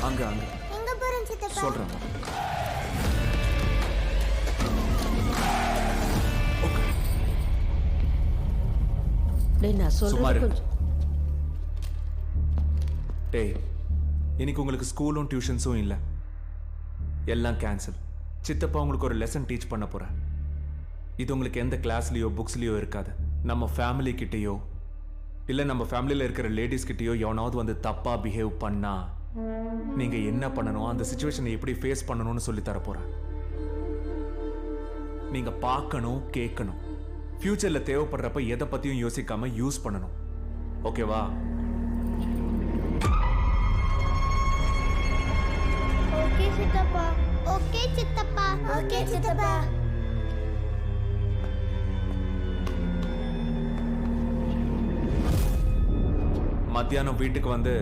அங்க அங்க எங்க போறோம் சித்தப்பா? சொல்றேன். டேய் நான் சும்மா சொல்றது இரு. கொஞ்சம் டேய் இன்னைக்கு உங்களுக்கு ஸ்கூலும் டியூஷன்ஸும் இல்லை, எல்லாம் கேன்சல். சித்தப்பா உங்களுக்கு ஒரு லெசன் டீச் பண்ண போறேன். இது உங்களுக்கு எந்த கிளாஸ்லயோ புக்ஸ்லயோ இருக்காது. நம்ம ஃபேமிலி கிட்டேயோ இல்லை நம்ம ஃபேமிலியில் இருக்கிற லேடிஸ் கிட்டேயோ எவனாவது வந்து தப்பா பிஹேவ் பண்ணா நீங்க என்ன பண்ணணும், அந்த சுச்சுவேஷனை எப்படி ஃபேஸ் பண்ணணும்னு சொல்லி தர போறேன். நீங்க பார்க்கணும், கேட்கணும். ஃபியூச்சர்ல தேவைப்படுறப்ப எதை பத்தியும் யோசிக்காம யூஸ் பண்ணணும். ஓகேவா? ஓகே சித்தப்பா. ஓகே சித்தப்பா. ஓகே சித்தப்பா. மத்தியானம் வீட்டுக்கு வந்து